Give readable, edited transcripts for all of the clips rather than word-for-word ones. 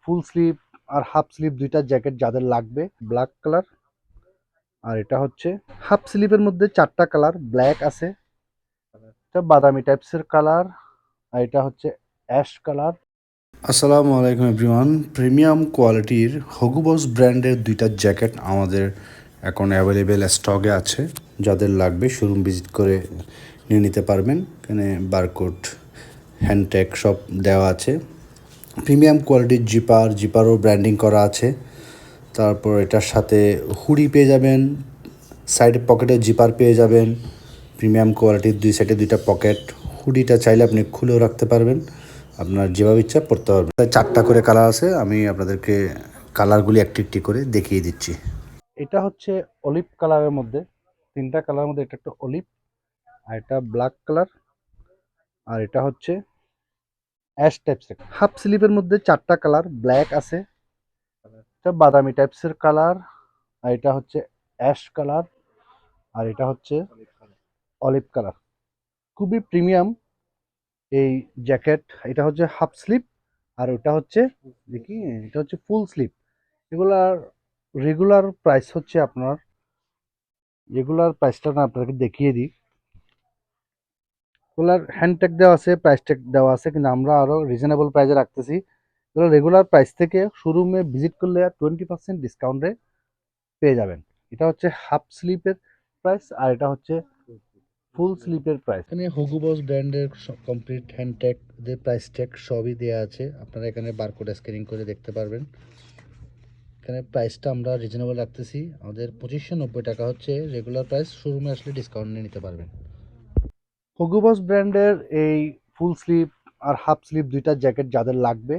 Full sleeve আর half sleeve দুইটা jacket যাদের লাগবে, ব্ল্যাক কালার। আর এটা হচ্ছে হাফ স্লিভের মধ্যে 4টা কালার, ব্ল্যাক আছে, এটা বাদামি টাইপসের কালার, আর এটা হচ্ছে অ্যাশ কালার। আসসালামু আলাইকুম এভরিওয়ান। প্রিমিয়াম কোয়ালিটির হগু বস ব্র্যান্ডের দুইটা জ্যাকেট আমাদের এখন অ্যাভেলেবেল স্টকে আছে। যাদের লাগবে শোরুম ভিজিট করে নিয়ে নিতে পারবেন। এখানে বারকোড, হ্যান্ডট্যাগ সব দেওয়া আছে। প্রিমিয়াম কোয়ালিটির জিপারও ব্র্যান্ডিং করা আছে। তারপর এটার সাথে হুডি পেয়ে যাবেন, সাইডে পকেটে জিপার পেয়ে যাবেন। প্রিমিয়াম কোয়ালিটির দুই সাইডে দুইটা পকেট। হুডিটা চাইলে আপনি খুলেও রাখতে পারবেন, আপনার যেভাবে ইচ্ছা পড়তে পারবেন। 4টা করে কালার আছে, আমি আপনাদেরকে কালারগুলি একটি একটি করে দেখিয়ে দিচ্ছি। এটা হচ্ছে অলিভ কালারের মধ্যে, 3টা কালারের মধ্যে এটা একটা অলিভ, আর এটা ব্ল্যাক কালার, আর এটা হচ্ছে অ্যাশ টাইপসের। হাফ স্লিভের মধ্যে 4টা কালার, ব্ল্যাক আছে, এটা বাদামি টাইপসের কালার, আর এটা হচ্ছে অ্যাশ কালার, আর এটা হচ্ছে অলিভ কালার। খুবই প্রিমিয়াম এই জ্যাকেট। এটা হচ্ছে হাফ স্লিভ, আর ওটা হচ্ছে দেখি, এটা হচ্ছে ফুল স্লিভ। এগুলার প্রাইস হচ্ছে আপনার, রেগুলার প্রাইসটা না আপনাকে দেখিয়ে দিই। এগুলার হ্যান্ড ট্যাগ দেওয়া আছে, প্রাইস ট্যাগ দেওয়া আছে, কিন্তু আমরা আরও রিজনেবল প্রাইসে রাখতেছি। এগুলো রেগুলার প্রাইস থেকে শোরুমে ভিজিট করলে 20% ডিসকাউন্টে পেয়ে যাবেন। এটা হচ্ছে হাফ স্লিপের প্রাইস, আর এটা হচ্ছে ফুল স্লিপের প্রাইস। এখানে হগু বস ব্র্যান্ডের কমপ্লিট হ্যান্ড ট্যাগ দিয়ে প্রাইস ট্যাগ সবই দেওয়া আছে, আপনারা এখানে বারকোড স্ক্যানিং করে দেখতে পারবেন। এখানে প্রাইসটা আমরা রিজনেবল রাখতেছি, আমাদের 2590 টাকা হচ্ছে রেগুলার প্রাইস, শোরুমে আসলে ডিসকাউন্ট নিয়ে নিতে পারবেন। হগু বস ব্র্যান্ডের এই ফুল স্লিভ আর হাফ স্লিভ দুইটা জ্যাকেট যাদের লাগবে,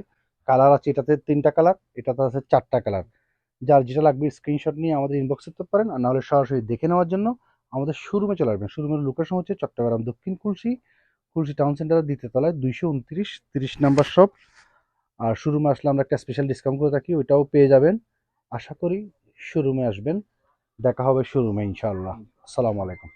কালার আছে এটাতে 3টা কালার, এটাতে আছে 4টা কালার। যার যেটা লাগবে স্ক্রিনশট নিয়ে আমাদের ইনবক্স করতে পারেন, আর নাহলে সরাসরি দেখে নেওয়ার জন্য আমাদের শোরুমে চলে আসবেন। শোরুমের লোকেশন হচ্ছে চট্টগ্রাম দক্ষিণ কুলসি, কুলসি টাউন সেন্টারের দ্বিতীয় তলায় 229 30 নাম্বার শপ। আর শোরুমে আসলে আমরা একটা স্পেশাল ডিসকাউন্ট করে থাকি, ওইটাও পেয়ে যাবেন। আশা করি শোরুমে আসবেন, দেখা হবে শোরুমে ইনশাআল্লাহ। আসসালামু আলাইকুম।